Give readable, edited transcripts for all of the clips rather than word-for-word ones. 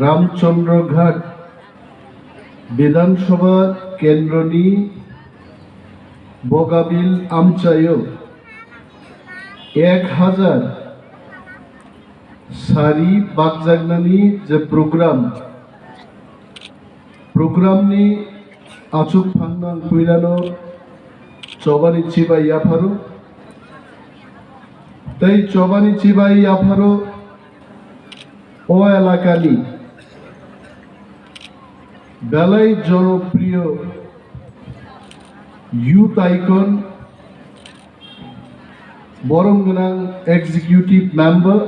रामचंद्रघाट विधानसभा केंद्रनि बगाबिल आमचायाव 1000 सारि बागजागनानि जे प्रोग्रामनि आचुक फांनां फैलानो चबानि चिबाई आफारो तै चबानि चिबाई आफारो ओ एलाकानि बेलाई जनप्रिय यूथ आइकन बरंगनां एग्जीक्यूटिव मेंबर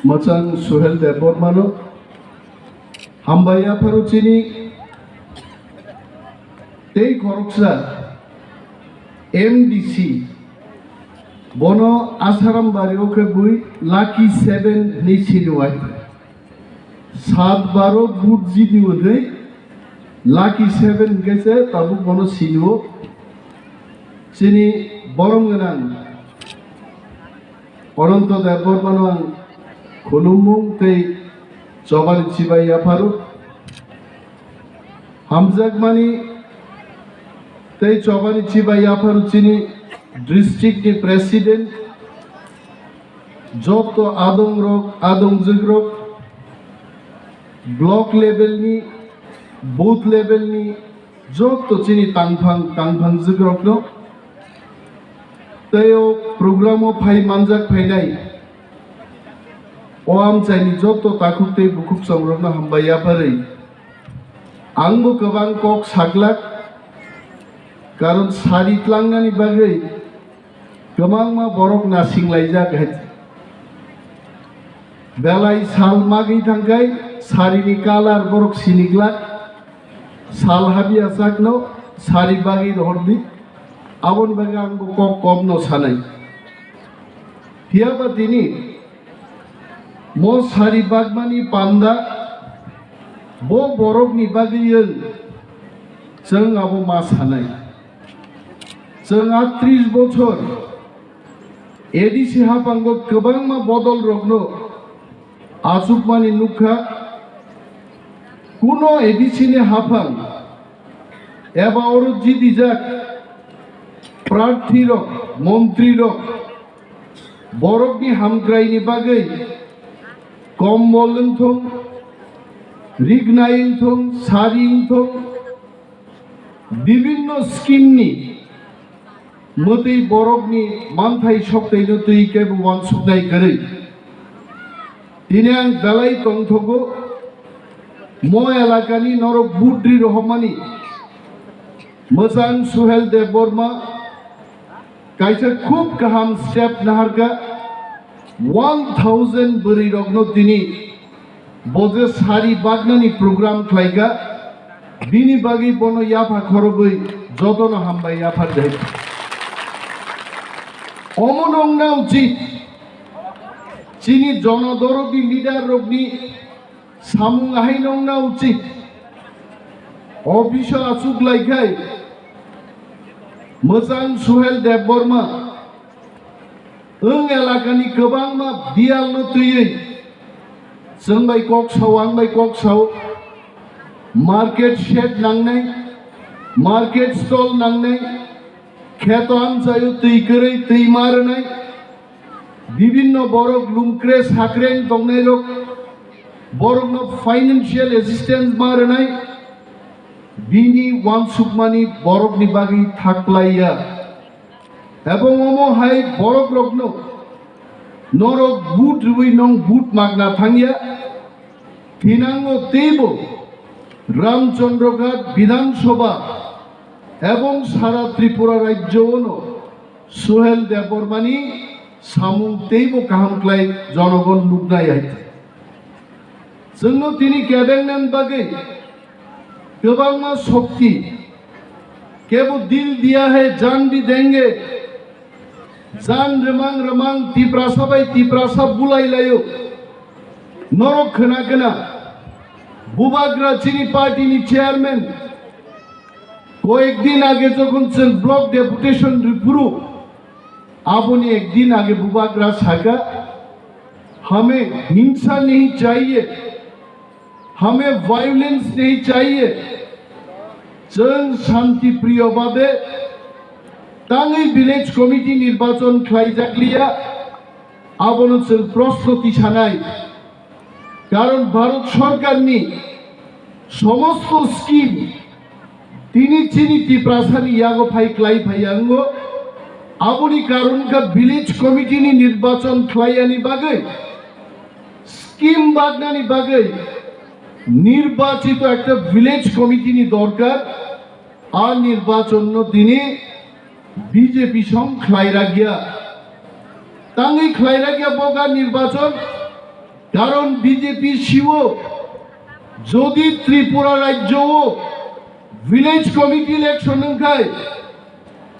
मचां सुहेल देबबर्मानो हामबाय आफारो चिनी तै खरकसा एमडीसी बनो आसाराम बारियाव के बुई लाकी 7 नि सिनुआय 7-12 बुट जिदी उदै लाकी 7 गेसे ताबु बनो सिनुओ चिनी बरंगनां अनंत देबबर्मानो आं खुलुममुं तै चबानि चिबाई आफारो हामजागमानि तै चबानि चिबाई आफारो चिनी डिस्ट्रिक्ट नि प्रेसिडेंट जब तो आदम जग्रक ब्लॉक लेवल नि बूथ लेवल नि जब तो चिनी तांफां जग्रक नो तैयो प्रोग्रामो फाइ मानजाक फाइनाय ओआम चाइनि जब तो ताकुते बुकुक संग्रहना हामबाय आफारै आंबो गोबां कक साग्लाक कारण सारितलांनानि बागै गोबां मा बरक नासिंलायजाक बेलाय साल मागै थांगाय सारिनि कालार बरक सिनिग्लाक साल हाबिया साकनो सारि बागै हरनि आबन बागै आंबो कक कमनो सानाय हियाबा दिनि मो सारि बागमानि पान्दा बो बरकनि बागै जों आबो मा सानाय जों 30 बछर एडिसि हाफांगो गोबां मा बदल रखनो आजुकमानि नुखा कुनो एडिसि नि हाफां एबा और जिदिजाक प्रार्थी रक मंत्री रक बरकनि हामग्रायनि बागै कम बोलथों रिगनाइथों सारिथों विभिन्न स्कीमनि मते बरकनि मानथाय सक्तैनो तैकेबो वानसुकनाय गरै दिनै आं बेलाय तंथगो मो एलाकानि नरक बुद्रि रहमानि मोजां सुहेल देबबर्मा कायसा खूब गाहाम स्टेप नाहारगा 1000 बोरै रगनो दिनै बजे सारि बागनानि प्रोग्राम खालायगा बिनि बागै बनो याफा खरबै जतन हामबाय याफा दे अमनंना उचित चिनी जनदरदी लिडार रगनि सामुं आहायनंना उचित अफिस आचुक लायखाय मोजां सुहेल देबबर्मा एलाकानि गोबां मा दियालनो तुयै जों बाय कक साव आं बाय कक साव मार्केट शेड नांनाय मार्केट स्टल नांनाय खेत आमचायो तैकरै तै मारनाय विभिन्न बरक लुमक्रे साख्रें दंनाय रक बरकनो फाइनेंशियल असिस्टेंस मारनाय बिनि वानसुकमानि बरकनि बागै थाक्लाया एवं अमो हाय बरक रकनो नरक बुट रुई नं बुट मागना थांगिया थिनांगो तेबो रामचंद्रघाट विधानसभा एवं सारा त्रिपुरा राज्योनो सुहेल देबबर्मानि सामुं तेबो काहामक्लाय जनगण लुगनाय आइते जोंनो तिनि केबेंनान बागै गोबां मा शक्ति केबो दिल दिया है जान भी देंगे जान रमांग रमांग तिप्रासा बाय तिप्रासा बुलाई लायो नरक खोना खोना बुबाग्रा चिनी पार्टी नि चेयरमैन কয়েকদিন আগে যখন ব্লক ডেপুটেশন রিপুরু আপনি একদিন আগে বুবাগ্রা শাখা हमें हिंसा नहीं चाहिए, हमें वायलेंस नहीं चाहिए। जों शांति प्रिय भावे तांगै विलेज कमिटी निर्वाचन खालायजाकलिया आबोनो जों प्रस्तुति थानाय कारण भारत सरकारनि समस्त स्कीम तिनी चिनी तिप्रासानि यागो फाइ क्लाइ फाइयांगो आबोनि कारण का विलेज कमिटी नि निर्वाचन खालायानि बागै स्कीम बागनानि बागै निर्वाचित एक विलेज कमिटी नि दरकार और निर्वाचन दिने बीजेपी संग खालायरा गया तांगै खालायरा गया बगा निर्वाचन कारण बीजेपी शिवो যদি ত্রিপুরা রাজ্য ভিলেজ কমিটি ইলেকশন খায়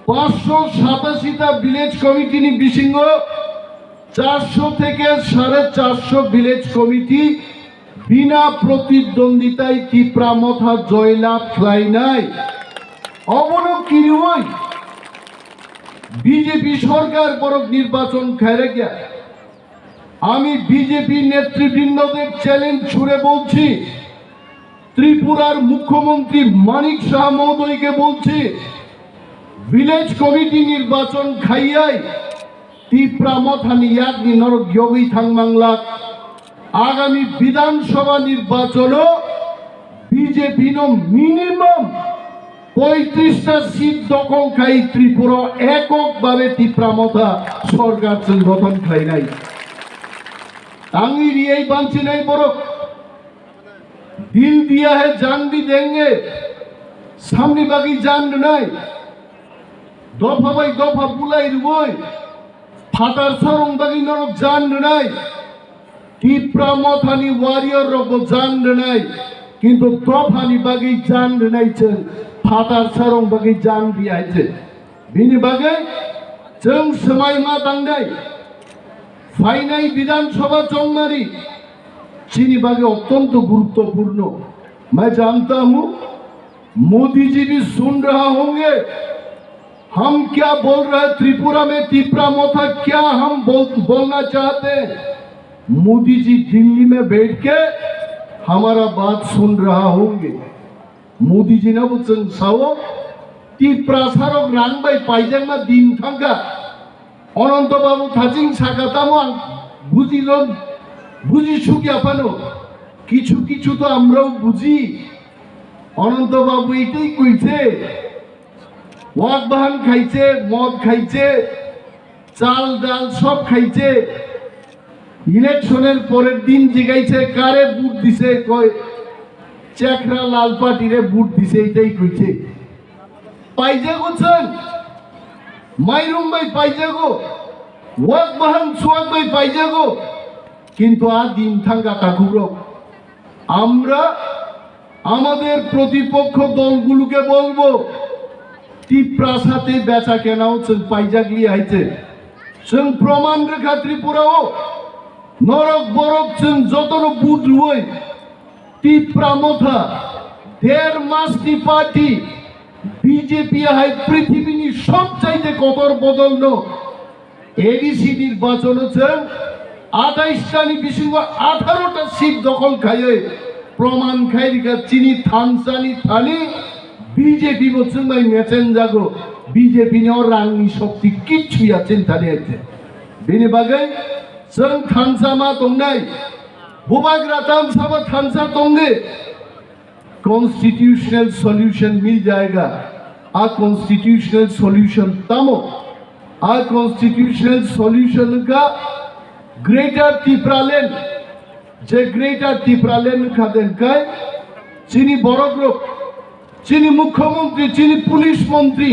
587টা ভিলেজ কমিটি নি বিসিঙ্গ 400 থেকে 450 ভিলেজ কমিটি বিনা প্রতিদ্বন্দ্বিতায় ত্রিপুরা মথা জয়লাভ খাই নাই অবনো কিরুই বিজেপি সরকার বড় নির্বাচন খাইরে গিয়া আমি বিজেপি নেতৃবৃন্দদের চ্যালেঞ্জ ছুড়ে বলছি त्रिपुरार मुख्यमंत्री मानिक शाह महोदय के बोलছি विलेज कमिटी निर्वाचन खाइयाय त्रिपुरा मथानि यागनि नरक योगी थांगमांगला आगामी विधानसभा निर्वाचन बीजेपी नो मिनिमाम 35टा सीट दखल खाई त्रिपुरा एকক भावे त्रिपुरा मथा सरकार गठन खाई नाई आंगी रियाई बांची नाई बरक दिल दिया है जान भी देंगे सामने बाकी जान नहीं दफा भाई दफा बुलाई रुबोई फाटार सरंग बाकी नरक जान नहीं त्रिपुरा मथानि वारियर रको जान नहीं किंतु दफानि बाकी जान नहीं चल फाटार सरंग बाकी जान दिया है बिनि बाकी जों समय मा दांनाय फाइनाय विधानसभा चौमारी चीनी बागे अत्यंत गुरुत्वपूर्ण मैं जानता हूं मोदी जी भी सुन रहा होंगे हम क्या बोल रहे हैं त्रिपुरा में त्रिपुरा मथा क्या हम बोलना चाहते हैं मोदी जी दिल्ली में बैठ के हमारा बात सुन रहा होंगे मोदी जी ने बोलছেন साओ तिप्रासारक रांबाय पाइजामा दिन थांगा अनंत बाबू थाचिं साकातामो बुझिलन बुझी सुखी आपानो किछु किछु तो আমরাও বুঝি অনন্ত বাবু এটাই কইছে ওয়াক বাহান খাইছে মদ খাইছে চাল ডাল সব খাইছে ইলেকশনের পরের দিন জিগাইছে কারে ভোট দিছে কয় চেকরা লাল পার্টিরে ভোট দিছে এটাই কইছে পাইজে গোছেন মাইরুম ভাই পাইজে গো ওয়াক বাহান সোয়াক ভাই পাইজে গো কিন্তু আর দিন থাঙ্গা কাকুরো আমরা আমাদের প্রতিপক্ষ দলগুলোকে বলবো তিপ্রাসাতে বেচা কেনাও जों পাইজাগলি আইছে जों প্রমাণ রেখা ত্রিপুরাও নরক বরক जों যতনো বুট রুই তিপ্রা মথা দেড় মাসটি পার্টি বিজেপি হাই পৃথিবীনি সবচাইতে কতর বদলন এডিসি নির্বাচন जों 28টানি বিসিঙ্গ 18টা সিট দখল খাইয়ে প্রমাণ খাইরিকা চিনি থানসানি থানি বিজেপি বলছেন ভাই মেচেন জাগো বিজেপি নিও রাংনি শক্তি কিচ্ছু আছেন তারে আছে বিনি বাগে जों थानसा मा दंनाय बुबाग्रा तामसाबा थानसा दोंगे कॉन्स्टिट्यूशनल सॉल्यूशन मिल जाएगा आ कॉन्स्टिट्यूशनल सॉल्यूशन तमो आ कॉन्स्टिट्यूशनल सॉल्यूशन का ग्रेटर त्रिपुरालैंड जे ग्रेटर त्रिपुरालैंड का देनकाय चीनी बड़ ग्रुप चीनी मुख्यमंत्री चीनी पुलिस मंत्री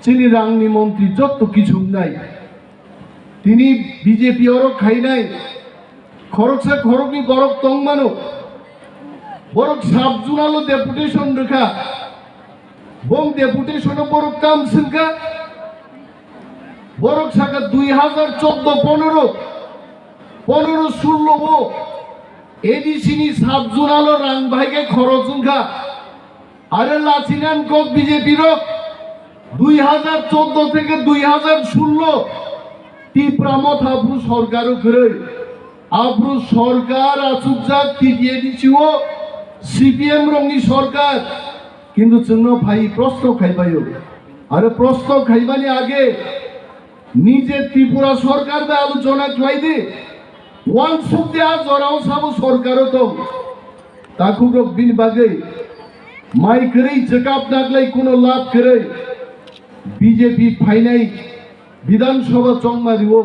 चीनी रांगनी मंत्री যত কিছু নাই তিনি বিজেপি ওর খাই নাই খরচে খরগনি বরক তংমানো বরক সাবজুনালো ডেপুটেশন রেখা বং ডেপুটেশন বরক কাম সিনকা বরক সাকা 2014 15 এডিসিনি সাবজুনালো রাং ভাইকে খরচুনখা আরে লাচিনান কক বিজেপির 2014 থেকে 2016 त्रिपुरा मथाबु सरकार আব্রু সরকার আসুকজাক টিডিএডিসিও সিপিএম রংনি সরকার কিন্তু जोंनो ভাই প্রশ্ন খাইবাयो আরে প্রশ্ন খাইবানি আগে নিজে ত্রিপুরা সরকার বে আলোচনা খাইদে ওয়ান সুবিয়া জরাও সাবু সরকারও তো তাকুগো বিন বাগে মাই করেই জকাপ নাগলাই কোনো লাভ করে বিজেপি ফাইনাই বিধানসভা চংমারিও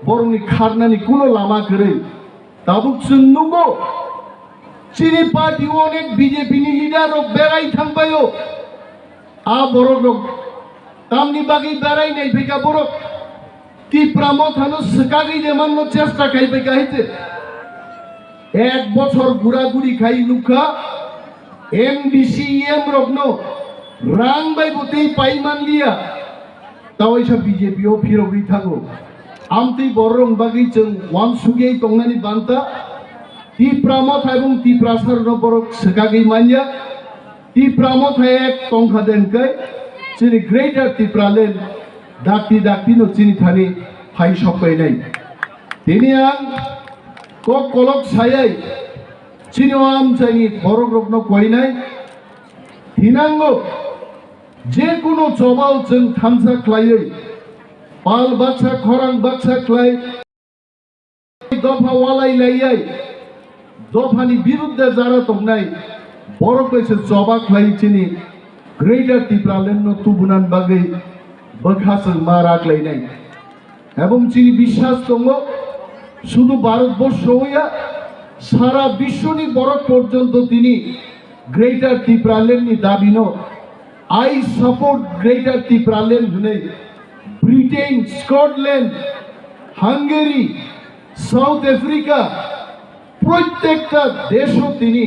বরংনি খারনানি কোনো লামা করে তাবুক सुन्नुगो চিনি পার্টি অনেক বিজেপি নি লিডার ও বেড়াই থাকবায়ও আ বড় লোক তামনি বাকি বেড়াই নাই বেকা বড় তীব্রাম থানো সকাগি দেমান্য চেষ্টা খাই বেকা হইতে এক বছর ঘুরাঘুরি খাই লুকা এমডিসি এম রকনো রাং বাই বতেই পাইমান লিয়া তাও এইসব বিজেপি ও ফিরোগি থাকো আমতি বড়রং বাকি जों ওয়ান সুগেই তংনানি বান্তা Tiprama এবং Tiprasar নবরক সকাগি মানিয়া Tiprama এক তংখা দেনকাই চিনি গ্রেটার টিপ্রালেন ডাক্তি নো চিনি থানি ফাই সকাই নাই তিনি আং কক কলক সায়াই চিনি আম চাইনি বড় রকনো কই নাই হিনাঙ্গো যে কোনো জবাও जों থামসা ক্লাইयै পাল বাচ্চা খরাং বাচ্চা ক্লাই দফা ওয়ালাই লাইয়াই দফানি বিরুদ্ধে যারা তংনাই বড় কইছে জবা খাইছিনি গ্রেটার টিপ্রালেন ন তুবুনান বাগে বখাসং মারাকলাই নাই এবং চিনি বিশ্বাস দङ শুধু ভারতবর্ষ হইয়া সারা বিশ্বনি বড় পর্যন্ত তিনি গ্রেটার টিপ্রালেন নি দাবি ন আই সাপোর্ট গ্রেটার টিপ্রালেন হুনে Britain Scotland Hungary South Africa প্রত্যেকটা দেশও তিনি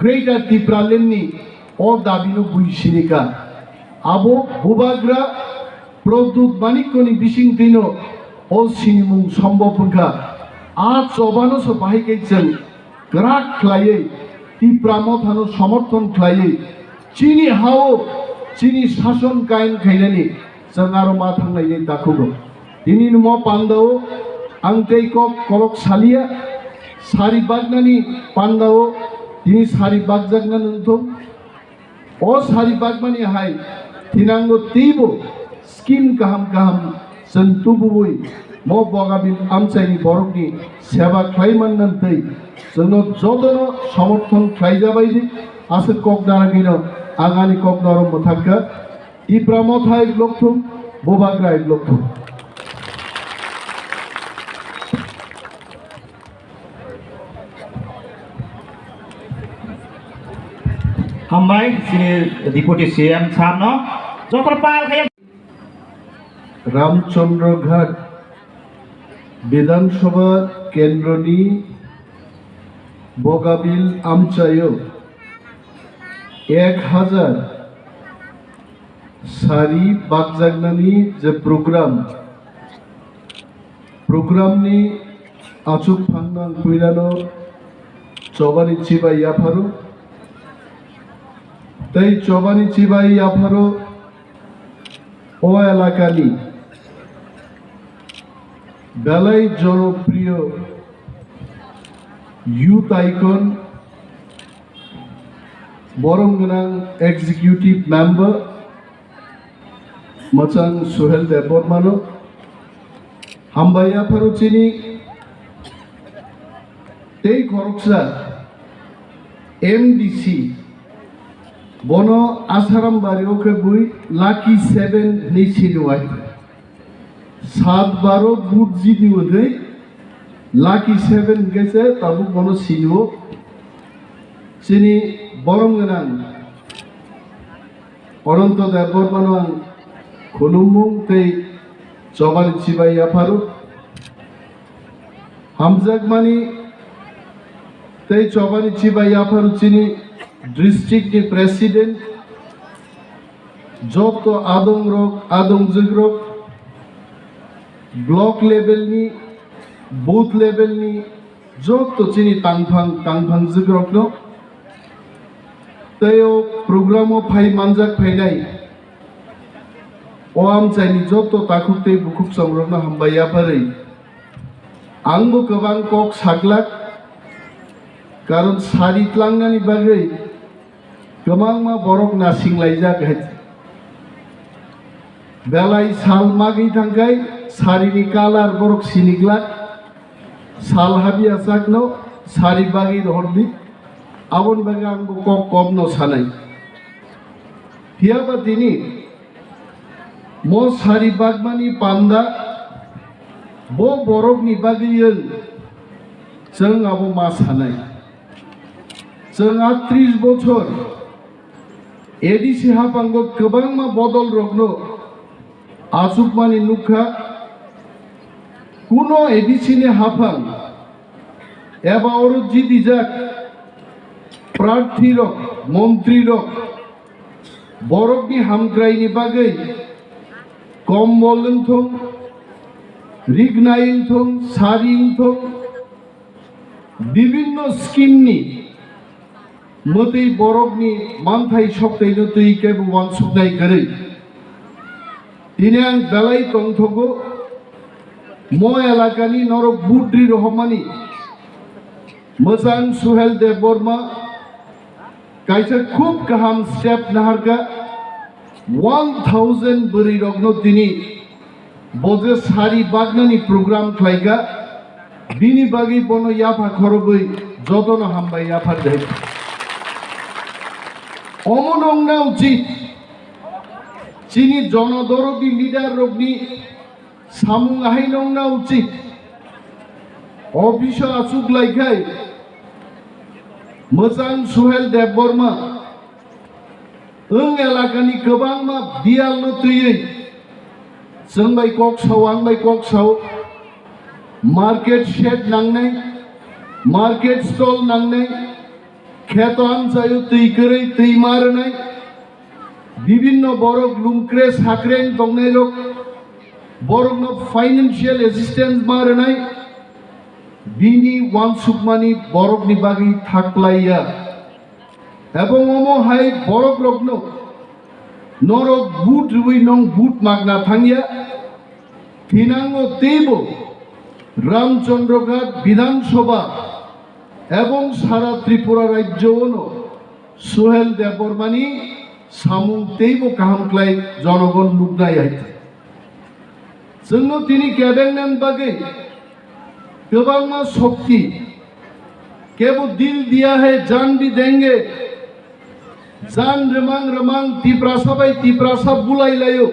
গ্রেটার টিপ্রালেন নি ও দাবিনো বুইসিনিকা আবো বুবাগ্রা প্রদ্যুৎ মানিকনি বিসিং দিনো ও সিনিমুং সম্ভবঙ্কা আ চবানো সো বাহিকেছেন গ্রাক খ্লাयै টিপ্রামো থানো সমর্থন খ্লাयै চিনি হাও চিনি শাসন কায়েম খাইनानि जों आरो मा थांनायनि दाखुगो दिनि नमो पान्दाओ आंतै कक कलक सालिया सारि बागनानि पान्दाओ दिनि सारि बागजागनानि तो ओ सारि बागमानि हाय थिनांगो तीबो स्किम गाहाम गाहाम जों तुबुबै म बगाबिल आमचाइनि बरकनि सेवा ख्लायमाननानै जोंनो जतनो समर्थन ख्लायजाबायदि आसे कक दारागिनो आगानि कक दारो मथाक्का इप्रामथा एक लक्ष्य बोबाग्रा एक लक्ष्य हामबाय सिनि डिपुटी सीएम सामनो जपर पाल खाय रामचंद्र घाट विधानसभा केंद्रनि बगाबिल आमचायो 1000 सारि बागजागनानि जे प्रोग्रामनि आचुक फांनां फैनानो चबानि चिबाय आफारो तै चबानि चिबाय आफारो ओ एलाकानि बेलाय जनप्रिय यूथ आइकन बरंगनां एग्जीक्यूटिव मेंबर मचां सुहेल देबरमानो हामबाया फारुचिनी तै खरकसा एमडीसी बनो आसाराम बारियो के बुई लाकी 7 नि सिनुआय 7-12 बुट जिदि उदै लाकी 7 गेसे ताबु बनो सिनुओ चिनी बरंगनां अनंत देबरमानो आं खुलुममुं तै चबानि चिबाय आफारो हामजागमानि तै चबानि चिबाय आफारो चिनी डिस्ट्रिक्ट नि प्रेसिडेंट जत आदं रक आदं जग्रक ब्लॉक लेवल नि बूथ लेवल नि जत चिनी तांफां जग्रक न तैयो प्रोग्रामो फाइ मानजाक फाइनाय ओ आमचाइनि जत ताकुते बुकुक संग्रहना हामबाया फारै आंबो गोबां कक साग्लाक कारण सारितलांनानै बागै गोबां मा बरक नासिंलायजाक बेलाय साल मागै थांगाय सारिनि कालार बरक सिनिग्लाक साल हाबिया सागनो सारि बागै हरदि आबन बागै आंबो कक कमनो सानाय हियाबा दिनी मो सारि बागमानि पान्दा बो बरकनि बागै जों आबो मा सानाय जों 30 बछर एडिसि हाफांगो गोबां मा बदल रखनो आसुक मानि नुखा कुनो एडिसिनि हाफां एबा और जिदिजाक प्रार्थी रक मन्त्री रक बरकनि हामग्रायनि बागै कम्बल थं रिगनाइन थं सारि थं विभिन्न स्किमनि मते बरकनि मानथाय सक्तैनो तैकेबो वानसुकनाय गरै दिनै आं बेलाय तंथगो मो एलाकानि नरक बुद्रि रहमानि मोजां सुहेल देव बर्मा कायसा खूब गाहाम स्टेप नाहारगा 1000 बोरै रगनो दिनै बजे सारि बागनानि प्रग्राम खालायगा बिनि बागै बनो याफा खरबै जतन हामबाय याफा दे अमनंना उचित चिनि जनदरदि लिडार रगनि सामुं आहायनंना उचित अफिस आसुक लायखाय मोजां सुहेल देव बर्मा एलाकानि गोबां मा दियालनो तैयै जों बाय कक साव आं बाय कक साव मार्केट शेड नांनाय मार्केट स्टल नांनाय खेत आमसायो तैकरै तै मारनाय विभिन्न बरक लुमक्रे साख्रें दंनाय रक बरकनो फाइनेंशियल एसिस्टेंस मारनाय बिनि वानसुकमानि बरकनि बागै थाक्लाया एवं अमो हाय बरक रकनो नरक बुट रुई नं बुट मागना थांगिया थिनांगो तेबो रामचंद्रघाट विधानसभा एवं सारा त्रिपुरा राज्योनो सुहेल देव बर्मानि सामुं तेबो काहामक्लाय जनगण लुगनाय आइते जोंनो तिनि केबेंनान बागै गोबां मा शक्ति केबो दिल दिया है जान भी देंगे जान रमांग रमांग तिप्रासा बाय तिप्रासा बुलाई लायो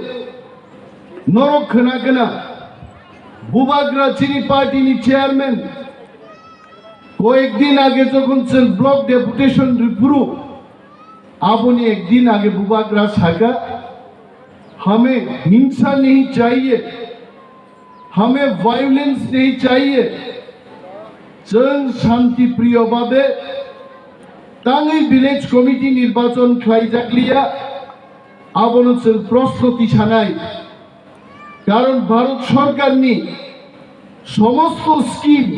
नरक खना खना बुबाग्रा चिनी पार्टी नि चेयरमैन कয়েক दिन आगे যখন ब्लॉक डेपुटेशन रिपुरु आपने एक दिन आगे बुबाग्रा सागा हमें हिंसा नहीं चाहिए हमें वायलेंस नहीं चाहिए जों शांति प्रिय भावे तांगै विलेज कमिटी निर्वाचन खालायजाकलिया आबनो जों प्रस्तुति सानाय कारण भारत सरकारनि समस्त स्कीम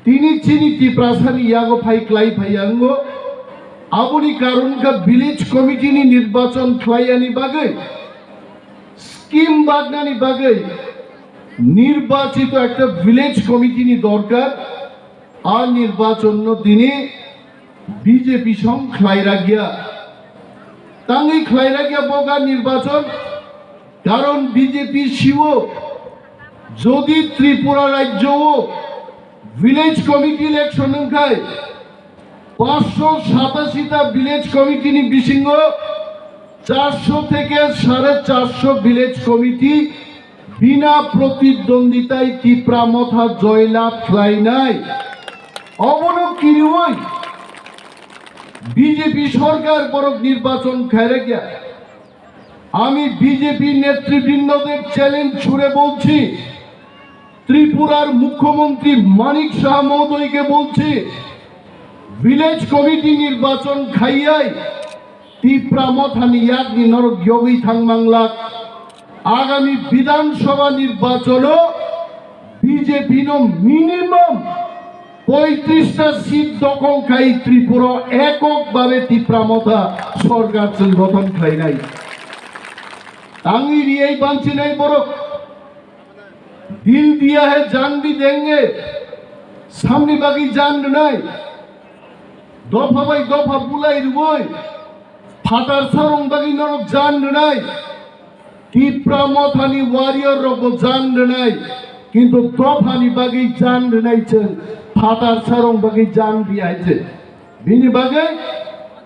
तिनी चिनी तिप्रासानि यागो फाइ क्लाइ फाइयांगो आबोनि कारण का विलेज कमिटी नि निर्वाचन खालायानि बागै स्कीम बागनानि बागै निर्वाचित एक विलेज कमिटी नि दरकार और निर्वाचन दिने बीजेपी संग खलायरा गया तांगै खलायरा गया बगा निर्वाचन कारण बीजेपी शिवो जदि त्रिपुरा राज्य विलेज कमिटी इलेक्शन खाय 587टा विलेज कमिटी नि बिसिंग 400 থেকে 450 विलेज कमिटी बिना प्रतिद्वंदिताय तिप्रा मथा जयलाभ खालायनाय अबनो किरुय बीजेपी सरकार बरक निर्वाचन खायरा गया आमी बीजेपी नेतृबृंदদের চ্যালেঞ্জ ছুড়ে বলছি त्रिपुरार मुख्यमंत्री मानिक शाह महोदयকে বলছি विलेज कमिटी निर्वाचन खाइयाय तिप्रा मथानि यागनि नरक योगी थांमांला आगामी विधानसभा निर्वाचन बीजेपी नो मिनिमाम 35टा सीट दखल खाई त्रिपुरा एকক भावे तिप्रा मथा सरकार गठन खालायनाय आंनि रियाय बांसिनाय बरक दिल दिया है जान भी देंगे सामने बाकी जान नहीं दफा बाई दफा बुलाई रुबोई फाटार सारंग बाकी नरक जान नहीं टिप्रा मथानी वारियर रको जान नहीं किंतु दफानी बाकी जान नहीं चल फाटार सारंग बाकी जान दिया है बिनी बाकी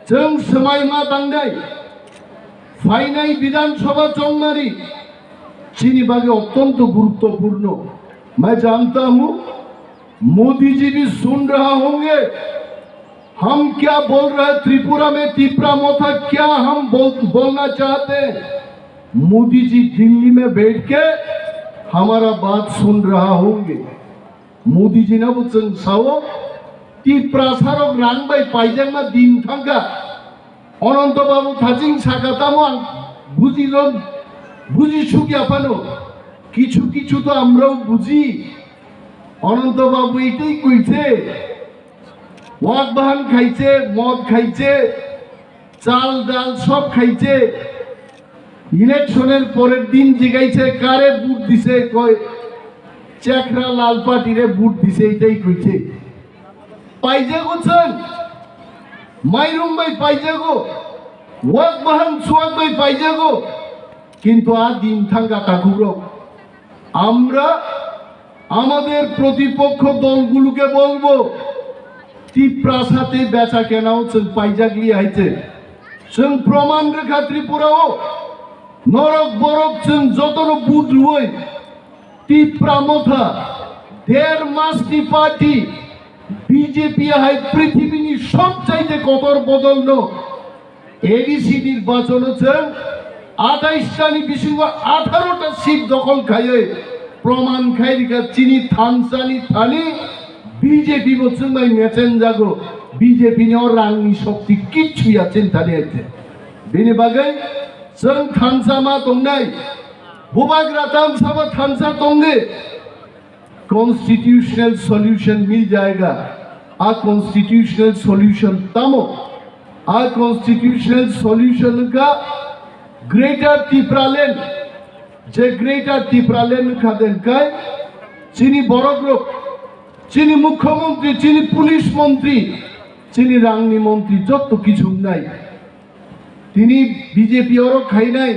जों समाय मा दांनाय फाइनाय विधानसभा चौमारी चीनी बागे अत्यंत गुरुत्वपूर्ण। मैं जानता हूं मोदी जी भी सुन रहा होंगे हम क्या बोल रहे हैं त्रिपुरा में तिप्रा मोथा क्या हम बोलना चाहते हैं। मोदी जी दिल्ली में बैठ के हमारा बात सुन रहा होंगे। मोदी जी ने बुझें Sao Tiprasa run by pyjama दिन थांका अनंत बाबू थाजिं साकातामो आं बुझिछु জ্ঞাপানো কিছু কিছু তো আমরাও বুঝি। অনন্ত বাবু এটাই কইছে ওয়াক বাহান খাইছে মদ খাইছে চাল ডাল সব খাইছে ইলেকশনের পরের দিন জিগাইছে কারে ভোট দিছে কয় চেকরা লাল পার্টিরে ভোট দিছে এটাই কইছে। পাইজে গোছেন মাইরুম ভাই পাইজে গো ওয়াক বাহান সোয়াক ভাই পাইজে গো কিন্তু আর দিন থাঙ্গা কাকুরো আমরা আমাদের প্রতিপক্ষ দলগুলোকে বলবো তিপ্রাসাতে বেচা কেনাও जों পাইজাগলি আইছে जों প্রমাণ রেখা ত্রিপুরাও নরক বরক जों যতনো বুট রুই তিপ্রা মথা দেড় মাসটি পার্টি বিজেপি হাই পৃথিবীনি সবচাইতে কতর বদলন এডিসি নির্বাচন जों 28টানি বিশুঙ্গ 18টা সিট দখল খাইয়ে প্রমাণ খাইরিকা চিনি থানসানি থানি বিজেপি বছর মাই মেছেন জাগো বিজেপি নি রাংনি শক্তি কিচ্ছু আছেন তারে আইতে বিনি বাগাই जों थानसा मा दंनाय बुबाग्रा तामसाबा थानसा दोंगे कॉन्स्टिट्यूशनल सॉल्यूशन मिल जाएगा। आ कॉन्स्टिट्यूशनल सॉल्यूशन तमो आ कॉन्स्टिट्यूशनल सॉल्यूशन का ग्रेटर तिप्रालैंड जे ग्रेटर तिप्रालैंड का देंकाय चीनी बड़ग्रुप चीनी मुख्यमंत्री चीनी पुलिस मंत्री चीनी रांगनी मंत्री যত কিছু নাই তিনি বিজেপি ওর খাই নাই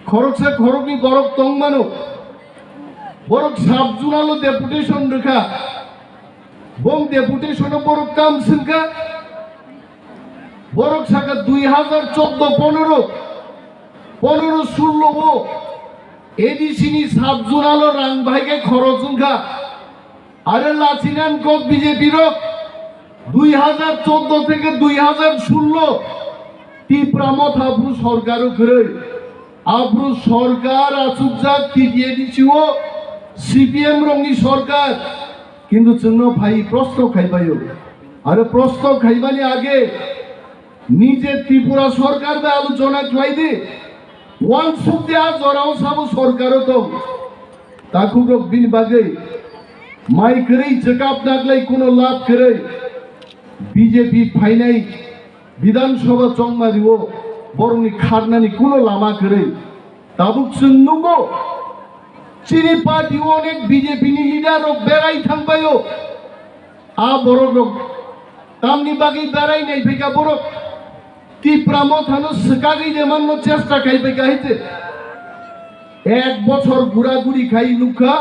খরচে খরগনি বরক তংমানো বরক সাবজুনালো ডেপুটেশন রেখা বং ডেপুটেশন বরক কাম সিনকা বরক সাকা 2014-15 15-16 এডিসিনি সাবজুনালো রাং ভাইকে খরচুনখা আরে লাচিনান কক বিজেপির 2014 থেকে 2016 তিপ্রামত আব্রু সরকারও করে আব্রু সরকার আসুকজাক টিটিয়ে দিছিও সিপিএম রঙি সরকার কিন্তু जोंनो ভাই প্রশ্ন খাইবায়ো আরে প্রশ্ন খাইবানি আগে নিজে ত্রিপুরা সরকার দা আলোচনা খাই দে ওয়ান সুবিয়া জরাও সাবু সরকারও তো তাকু বিন বাগে মাই করে জকাপ নাগলাই কোনো লাভ করে বিজেপি ফাইনাই বিধানসভা চংমারিও বরংনি খারনানি কোনো লামা করে তাবুক जों नुगो চিনি পার্টি অনেক বিজেপি নি লিডার ও বেড়াই থাকবায়ও আ বড় লোক তামনি বাকি বেড়াই নাই ফেকা বড় তিপ্রাম থানো সকাগি দেমানো চেষ্টা খাই ফেকা হইতে এক বছর ঘুরাঘুরি খাই লুকা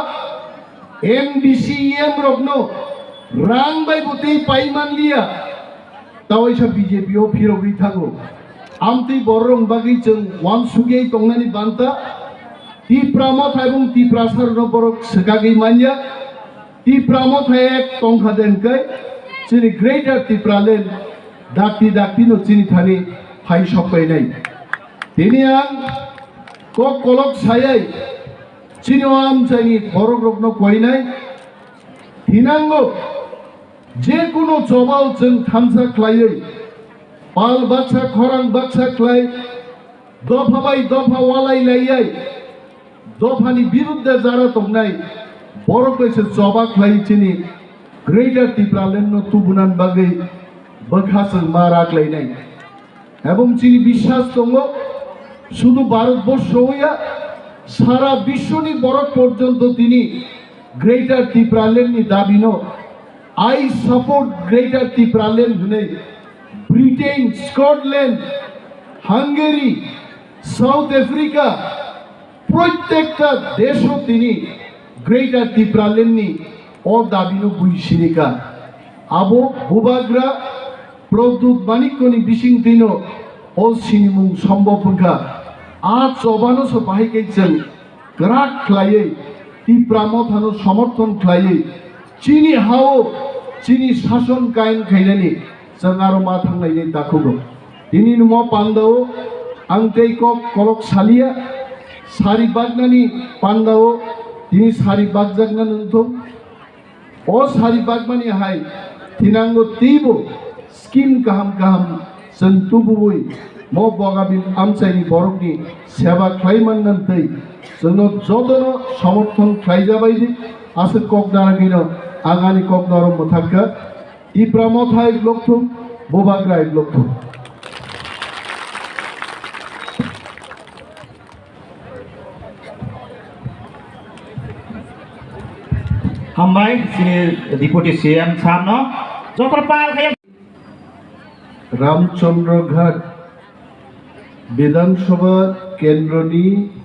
এমডিসি এম রকনো রাং বাই বতেই পাইমান লিয়া তাও এইসব বিজেপি ও ফিরোগি থাকো আমতি বড়রং বাকি जों ওয়ান সুগেই তংনানি বান্তা তিপ্রামত এবং তিপ্রাসার বরক সকাগি মানিয়া তিপ্রামত এক তংখা দেনকাই চিনি গ্রেটার তিপ্রালেন ডাক্তি ডাক্তি নো চিনি থানি হাই সকাই নাই তিনি আন কক কলক ছায়াই চিনি আম চাইনি বড় রগ্ন কই নাই হিনাঙ্গ যে কোনো জবাও जों থানসা খ্লাইयै পাল বাচ্চা খরাং বাচ্চা খ্লাই দফা বাই দফা ওয়ালাই লাইয়াই দফানি বিরুদ্ধে যারা তোমনাই বড় কইছে জবা খ্লাই চিনি গ্রেটার তিপ্রালেন তুবুনান বাগে বখাসং মা রাখলাই নাই এবং চিনি বিশ্বাস দङ শুধু ভারতবর্ষ হইয়া सारा विश्वनि बरफ पर्यन्त तिनी ग्रेटर टिप्राल्यान्डनि दाबिनो आई सपोर्ट ग्रेटर टिप्राल्यान्ड हुने ब्रिटेन स्कटल्यान्ड हांगेरी साउथ आफ्रिका प्रत्येकटा देशो तिनी ग्रेटर टिप्राल्यान्डनि ओ दाबिनो बुइसिनिका आबो बुबाग्रा प्रद्युत मानिकनि बिसिं दिनो ओ सिनिमुं सम्भवखा आज चबानो सो बाहायगैजों ग्राक ख्लायै टिप्रामो थानो समर्थन ख्लायै चीनी हाओ चीनी शासन कायन खायनानि जों आरो मा थांनायनि दाखुगो दिनै नमो पान्दाओ आंतै कलक सालिया सारि बागनानि पान्दाओ दिनै सारि बागजागना नंथौ ओ सारि बागमानि हाय थिनांगो तीबो स्किम गाहाम गाहाम जों तुबुबै मो बगाबिन आमचाइनि बरफनि सेवा खालामनानै जोंनो जदनो समर्थन खालामजाबायदि आसो ककदारागिनो आगानि ककदारो मोथाखा टिप्रामथाय लक्थुम बोबाग्राय लक्थुम हामबाय सिनि डिपुटी सीएम सामनो जकर पाल खाय रामचंद्र घाट विधानसभा केन्द्रनि